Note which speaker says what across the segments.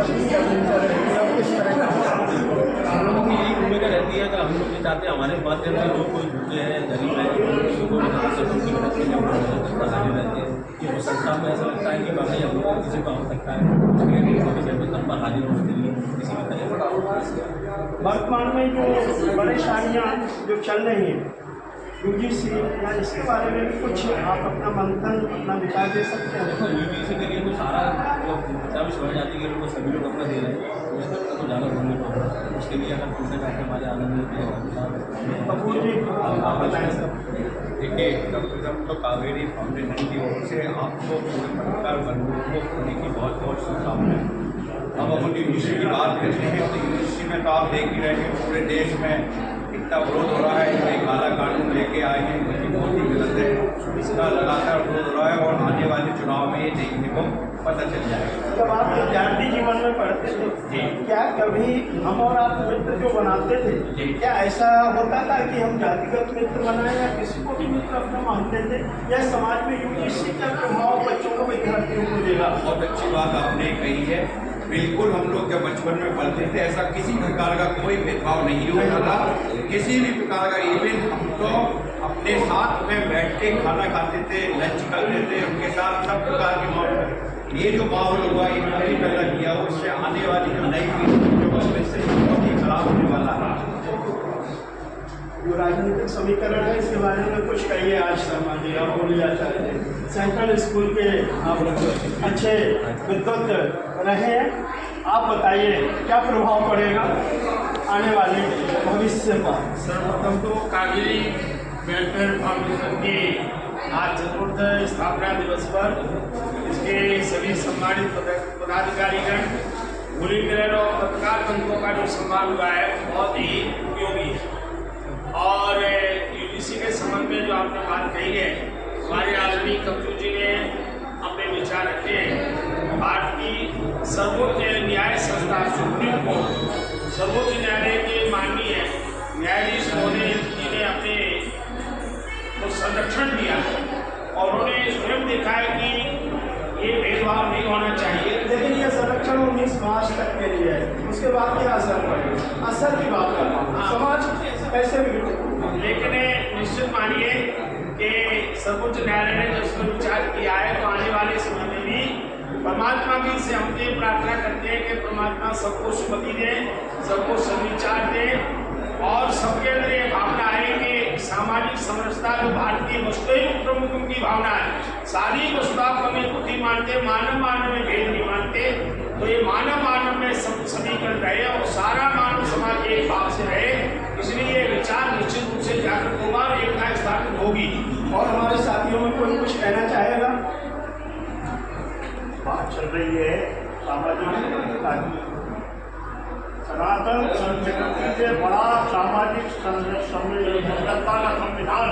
Speaker 1: पत्नी का मिलकर सब किस तरह का
Speaker 2: हम लोगों की यही भूमिका रहती है कि हम लोग ये चाहते हैं हमारे माध्यम से जो कोई भूखे हैं, गरीब है, किसी को मदद से रोटी मदद के लिए हाजिर रहते हैं। ये वो संस्था में ऐसा लगता है कि वाकई हम लोग किसी को हो सकता है उसके लिए छोटे से तौर पर हाजिर हो उसके लिए किसी भी तरह।
Speaker 1: वर्तमान में जो परेशानियाँ जो चल रही हैं यूजीसी या इसके बारे में भी कुछ आप अपना मंथन अपना विचार दे सकते हैं?
Speaker 2: देखो यूजीसी के लिए तो सारा जो भी समझ जाती है वो सभी लोग अपना दे रहे हैं, उस तक तो ज़्यादा होने को उसके लिए अगर पूछना चाहते हमारे आनंद
Speaker 1: कपूर जी आप बताएं सर।
Speaker 3: देखिए जब तो कावेरी फाउंडेशन की ओर से आपको पूरे पत्रकार बंधुओं को होने की बहुत बहुत शुभकामनाएं। अब हम यूजीसी की बात करते हैं तो यूजीसी में तो आप देख ही रहे हैं पूरे देश में इतना विरोध हो रहा है, जो एक काला कानून लेके आए हैं जो कि बहुत ही गलत है। इसका लगातार विरोध हो रहा है और आने वाले चुनाव में ये देखने को पता चल जाएगा।
Speaker 1: जब आप विद्यार्थी जीवन में पढ़ते थे क्या कभी हम और आप मित्र जो बनाते थे क्या ऐसा होता था कि हम जातिगत मित्र बनाए या किसी को भी मित्र अपना मानते थे, या समाज में यूजीसी का प्रभाव बच्चों को विद्यार्थियों को देगा?
Speaker 3: बहुत अच्छी बात आपने कही है। बिल्कुल हम लोग जब बचपन में पढ़ते थे ऐसा किसी प्रकार का कोई भेदभाव नहीं होता था। किसी भी प्रकार का इवेंट हम तो अपने साथ में बैठ के खाना खाते थे, लंच करते थे, उनके साथ सब प्रकार के माहौल। ये जो माहौल हुआ इन्होंने भी पैदा किया, उससे आने वाली जो नई पीढ़ी जो उससे बहुत ही खराब होने वाला है।
Speaker 1: जो राजनीतिक समीकरण है इसके बारे में कुछ कहिए आज शर्मा जी, आप बोलिए आचार्य जी। सेंट्रल स्कूल के आप अच्छे विद्वत रहे हैं, आप बताइए क्या प्रभाव पड़ेगा आने वाले भविष्य पर?
Speaker 4: सर्वप्रथम तो कावेरी वेलफेयर फाउंडेशन के आज चतुर्थ स्थापना दिवस पर इसके सभी सम्मानित पदाधिकारीगण, बुलेटिन और पत्रकार बंधुओं का जो सम्मान हुआ है बहुत ही उपयोगी है। और यूजीसी के संबंध में जो आपने बात कही है, हमारे आदरणीय कपूर जी ने अपने विचार रखे हैं। भारत की सर्वोच्च न्याय संस्था सुप्रीम कोर्ट, सर्वोच्च न्यायालय के माननीय न्यायाधीश महोदय जी ने अपने को संरक्षण दिया और उन्होंने स्वयं देखा है कि ये भेदभाव नहीं होना चाहिए।
Speaker 1: लेकिन ये संरक्षण 19 मार्च तक के लिए है, उसके बाद क्या असर पड़ेगा? असर की बात करना समाज कैसे बिगड़े,
Speaker 4: लेकिन निश्चित मानिए कि सर्वोच्च न्यायालय ने जब उसमें विचार किया है तो आने वाले समय में भी परमात्मा भी से हम ये प्रार्थना करते हैं कि परमात्मा सबको सुमति दे, सबको सद्विचार दे और सबके अंदर ये भावना है कि सामाजिक समरसता जो भारतीय वस्तुएं प्रमुखों की भावना है, सारी वस्तुओं को हमें बुद्धि मानते, मानव मानव में भेद नहीं मानते, तो ये मानव मानव में सब समीकरण रहे और सारा मानव समाज एक भाव से रहे। इसलिए ये विचार निश्चित रूप से जागरूक होगा और एकता स्थापित होगी।
Speaker 1: और हमारे साथियों में कोई कुछ कहना चाहेगा?
Speaker 5: बात चल रही है सामाजिक सनातन संस्कृति से बड़ा सामाजिक संरक्षणता का संविधान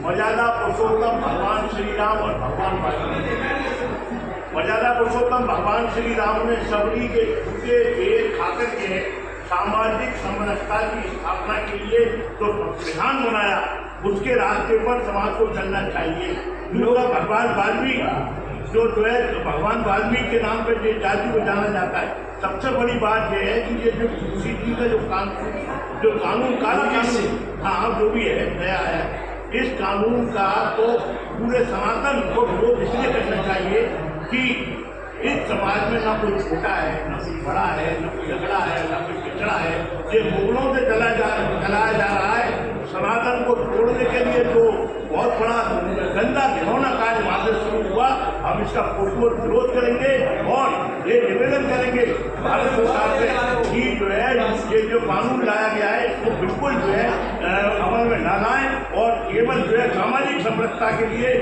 Speaker 5: मर्यादा पुरुषोत्तम भगवान श्री राम और भगवान वाल्मीकि। मर्यादा पुरुषोत्तम भगवान श्री राम ने सबरी के झूठे पेड़ खाकर के सामाजिक समरसता की स्थापना के लिए जो संविधान बनाया, उसके रास्ते पर समाज को चलना चाहिए। लोग भगवान वाल्मीकि जो है भगवान वाल्मीकि के नाम पर जो जाति को जाना जाता है, सबसे बड़ी बात यह है कि ये जो यूनिवर्सिटी का जो कानून काला कानून, हाँ जो भी है नया है, इस कानून का तो पूरे सनातन को विरोध इसलिए करना चाहिए कि इस समाज में ना कोई छोटा है, ना कोई बड़ा है, ना कोई झगड़ा है, ना कोई पिछड़ा है। ये मुगलों से चलाया जा रहा है। सनातन को तोड़ने के लिए जो बहुत बड़ा गंदा घिनौना कार्य वहाँ से शुरू हुआ, हम इसका पुरजोर विरोध करेंगे और ये निवेदन करेंगे भारत सरकार से कि जो है ये जो कानून लाया गया है इसको बिल्कुल जो है अमल में न लाएं और केवल जो है सामाजिक समरसता के लिए,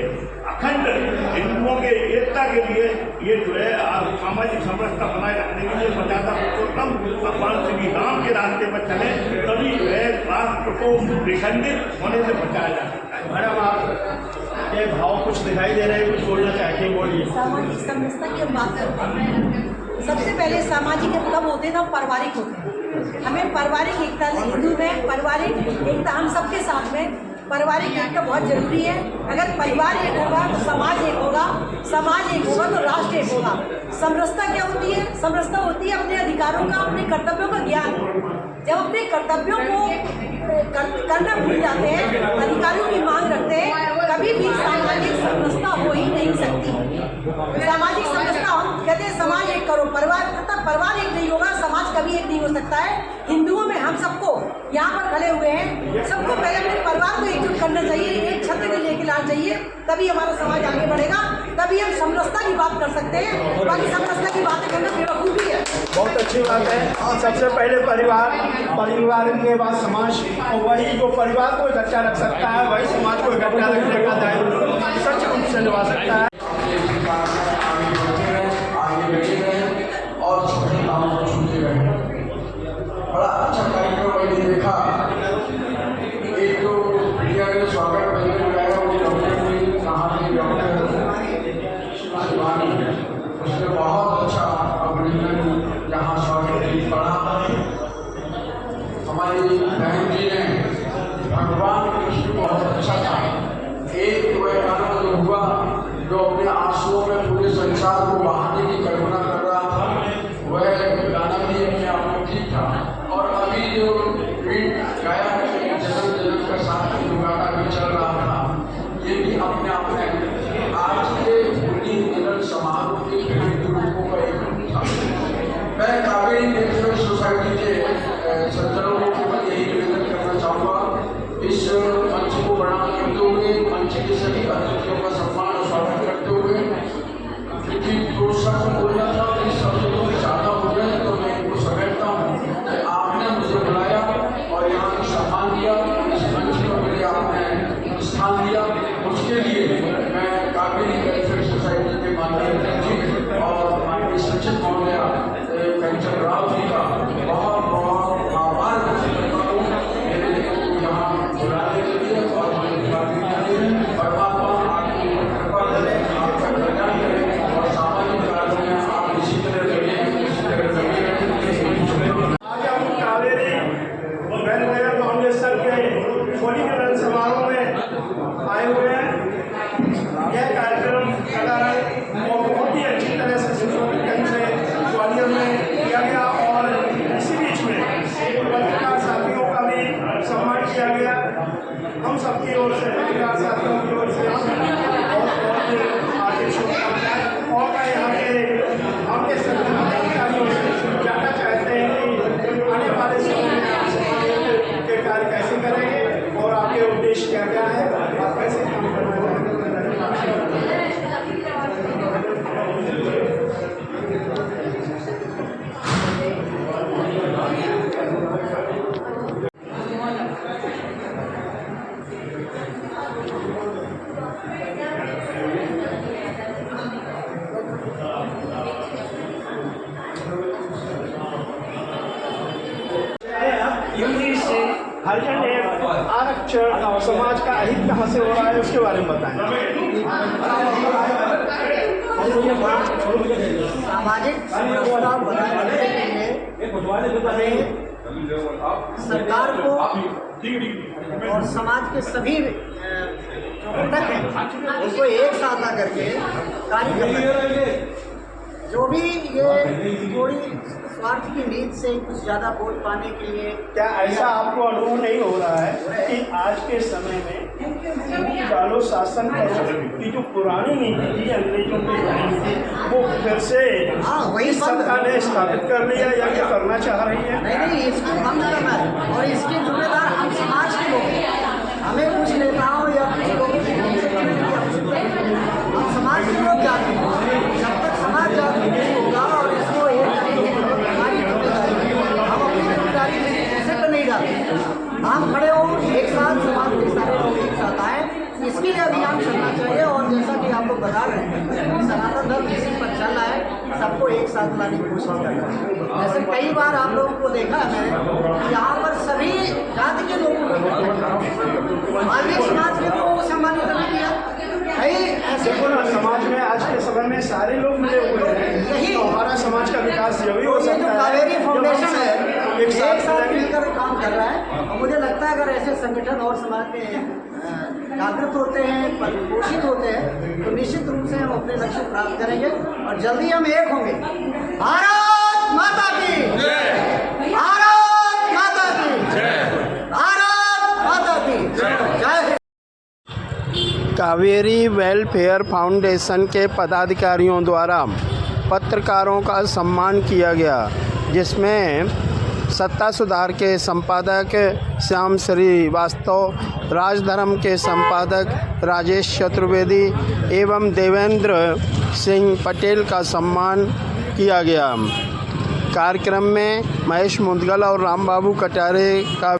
Speaker 5: अखंड हिंदुओं के एकता के लिए ये जो है सामाजिक समरसता बनाए रखने के लिए मर्यादा पुरुषोत्तम भगवान श्री राम के रास्ते पर चले, तभी जो है राष्ट्र को विखंडित होने से बचाया जा सकता है।
Speaker 1: मैडम आप ये भाव कुछ दिखाई दे रहे हैं, कुछ बोलना चाहते हैं, बोलिए।
Speaker 6: सामाजिक समरसता की हम बात करते हैं। सबसे पहले सामाजिक कब होते हैं तो पारिवारिक होते हैं। हमें पारिवारिक एकता, हिंदू में पारिवारिक एकता हम सबके साथ में पारिवारिक एकता बहुत जरूरी है। अगर परिवार एक होगा तो समाज एक होगा, समाज एक होगा तो राष्ट्र एक होगा। समरसता क्या होती है? समरसता होती है अपने अधिकारों का, अपने कर्तव्यों का ज्ञान। जब अपने कर्तव्यों को करना भूल जाते हैं, अधिकारों की मांग रखते हैं, कभी भी सामाजिक समरसता हो ही नहीं सकती। सामाजिक समरसता, हम कहते हैं समाज एक करो, परिवार एक नहीं होगा, समाज कभी एक नहीं हो सकता है। हिंदुओं में हम सबको यहाँ पर खड़े हुए हैं, सबको पहले अपने परिवार को एकजुट करना चाहिए, एक छत्र के लेके लाना चाहिए, तभी हमारा समाज आगे बढ़ेगा, तभी हम समरसता की बात कर सकते हैं। बाकी समरसता की बातें करना बेवकूफ़ी है।
Speaker 1: बहुत अच्छी बात है। सबसे पहले परिवार के बाद समाज, और वही जो परिवार को इकट्ठा रख सकता है वही समाज को इकट्ठा रखने का दायित्व सच रूप से निभा सकता है।
Speaker 7: और छोटे कामों को छूते रहे। बड़ा अच्छा कार्यक्रम मैंने देखा। एक तो इंडिया के स्वागत करने लगाया वो डॉक्टर ने कहा कि डॉक्टर शिवानी, उसने बहुत अच्छा अभिनंदन यहाँ स्वागत की पढ़ा। हमारी बहन जी ने भगवान कृष्ण बहुत अच्छा था। एक वह गाना जो हुआ, जो अपने आंसुओं में पूरे संसार को बहाने की कल्पना कर रहा था, वह गाना भी अपने आप में ठीक था। और अभी जो गाया जन्म जन्म का साथ जो गाना भी चल रहा था, ये भी अपने आप में आज के होली मिलन समारोह के रूपों का एक रूप था। मैं कावेरी वेलफेयर सोसाइटी के सज्जनों को यही निवेदन करना चाहूँगा, इस मंच को प्रणाम करते हुए, मंच के सभी अतिथियों का सम्मान और स्वागत करते हुए, क्योंकि दो शब्द बोलना था, इस शब्द को ज़्यादा हो गए तो मैं इनको समेटता हूँ कि आपने मुझे बुलाया और यहाँ का सम्मान दिया, इस मंच पर मेरे आपने स्थान दिया, उसके लिए मैं कावेरी वेलफेयर सोसाइटी के माननीय अध्यक्ष और माननीय सचिव महोदया कंचन राव जी का बहुत बहुत आभार व्यक्त करता हूँ मेरे यहाँ बुलाने के लिए और परमात्मा आपकी कृपा करें, आपका कल्याण करें और सामाजिक कार्यों में आप इसी तरह लगे, इसी तरह लगे रहें।
Speaker 1: आज हम कावेरी वेलफेयर फाउंडेशन के होली मिलन समारोह में आए हुए हैं। यह कार्यक्रम और बहुत ही अच्छी तरह से सुशोभित ढंग से ग्वालियर में किया गया और इसी बीच में पत्रकार साथियों का भी सम्मान किया गया। हम सबकी ओर से पत्रकार साथियों की ओर से बहुत हार्दिक शुभकामनाएं और मैं यहाँ के सभी अधिकारियों से जानना चाहते हैं कि आने वाले समय में आप समाज के कार्य कैसे करेंगे और आपके उद्देश्य क्या क्या है, आप कैसे काम करना चाहेंगे। यूजीसी हरिजन आरक्षण और समाज का अहित कहाँ से हो रहा है उसके बारे में बताएं।
Speaker 8: सामाजिक समरसता बनाए रखने के लिए सरकार को और समाज के सभी जो घटक हैं उनको एक साथ आकर के कार्य करना चाहिए। जो भी ये थोड़ी स्वार्थ की नीति से कुछ ज़्यादा वोट पाने के लिए,
Speaker 1: क्या ऐसा आपको अनुभव नहीं हो रहा है कि आज के समय में डालो शासन की जो पुरानी नीति थी, अंग्रेजों की नीति थी, वो फिर से
Speaker 8: वही
Speaker 1: सरकार ने स्थापित कर लिया या ये करना चाह रही है?
Speaker 8: नहीं, इसको बंद करना है और इसके जिम्मेदार हम समाज के लोग हैं। हमें कुछ नेताओं या कुछ लोगों की हम समाज के लोग जाते हैं। जब तक समाज जागरूक नहीं होगा और इसको एक हमारी जिम्मेदारी, हम अपनी जिम्मेदारी से तो नहीं जाते। हम खड़े हो एक साथ, समाज के सारे लोग एक साथ आए, इसके लिए अभियान चलना चाहिए। और जैसा कि आप लोग बता रहे हैं, सनातन धर्म इसी पर चल रहा है, सबको एक साथ लाने की कोशिश करना है। जैसे कई बार आप लोगों को देखा है मैंने, यहाँ पर सभी जाति के लोगों को मालवीय समाज के लोगों को सम्मानित नहीं किया। कई ऐसे
Speaker 1: समाज में आज के समय में सारे लोग मिले हुए हैं,
Speaker 8: यही
Speaker 1: तो हमारा समाज का विकास जरूरी हो
Speaker 8: ये जो
Speaker 1: सकता है।
Speaker 8: कावेरी फाउंडेशन है,
Speaker 1: एक साथ
Speaker 8: मिलकर काम कर रहा है और मुझे लगता है अगर ऐसे संगठन और समाज में जागृत होते हैं, पोषित होते हैं, तो निश्चित रूप से हम अपने लक्ष्य प्राप्त करेंगे और जल्दी हम एक होंगे। भारत माता की जय, भारत माता की जय, भारत माता की जय।
Speaker 1: कावेरी वेलफेयर फाउंडेशन के पदाधिकारियों द्वारा पत्रकारों का सम्मान किया गया, जिसमें सत्ता सुधार के संपादक श्याम श्रीवास्तव, राजधर्म के संपादक राजेश चतुर्वेदी एवं देवेंद्र सिंह पटेल का सम्मान किया गया। कार्यक्रम में महेश मुदगल और रामबाबू कटारे का